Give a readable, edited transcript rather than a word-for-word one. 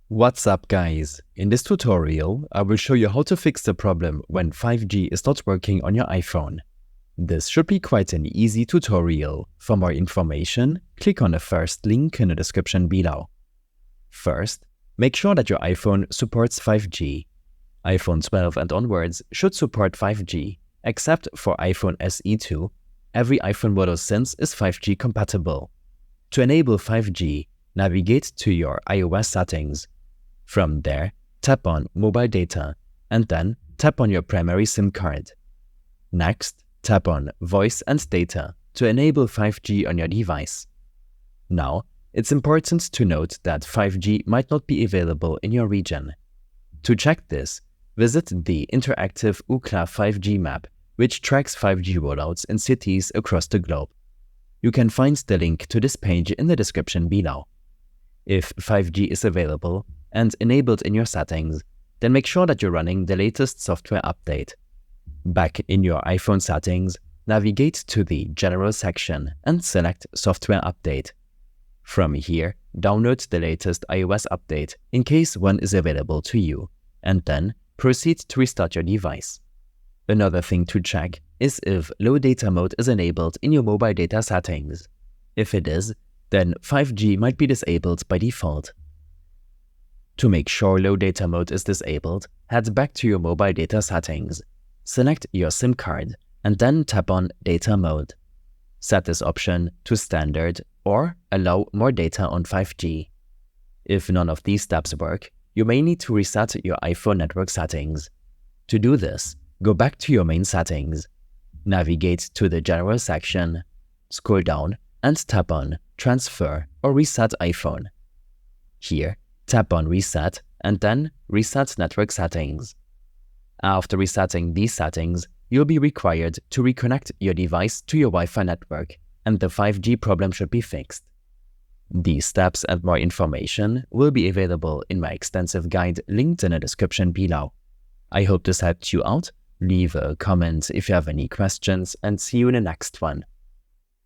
What's up guys? In this tutorial, I will show you how to fix the problem when 5G is not working on your iPhone. This should be quite an easy tutorial. For more information, click on the first link in the description below. First, make sure that your iPhone supports 5G. iPhone 12 and onwards should support 5G, except for iPhone SE 2. Every iPhone model since is 5G compatible. To enable 5G, navigate to your iOS settings. From there, tap on Mobile Data and then tap on your primary SIM card. Next, tap on Voice and Data to enable 5G on your device. Now, it's important to note that 5G might not be available in your region. To check this, visit the interactive Ookla 5G map, which tracks 5G rollouts in cities across the globe. You can find the link to this page in the description below. If 5G is available and enabled in your settings, then make sure that you're running the latest software update. Back in your iPhone settings, navigate to the General section and select Software Update. From here, download the latest iOS update in case one is available to you, and then proceed to restart your device. Another thing to check is if low data mode is enabled in your mobile data settings. If it is, then 5G might be disabled by default. To make sure low data mode is disabled, head back to your mobile data settings. Select your SIM card and then tap on Data Mode. Set this option to Standard or allow more data on 5G. If none of these steps work, you may need to reset your iPhone network settings. To do this, go back to your main settings. Navigate to the General section, scroll down and tap on Transfer or Reset iPhone. Here, tap on Reset and then Reset Network Settings. After resetting these settings, you'll be required to reconnect your device to your Wi-Fi network, and the 5G problem should be fixed. These steps and more information will be available in my extensive guide linked in the description below. I hope this helped you out. Leave a comment if you have any questions and see you in the next one.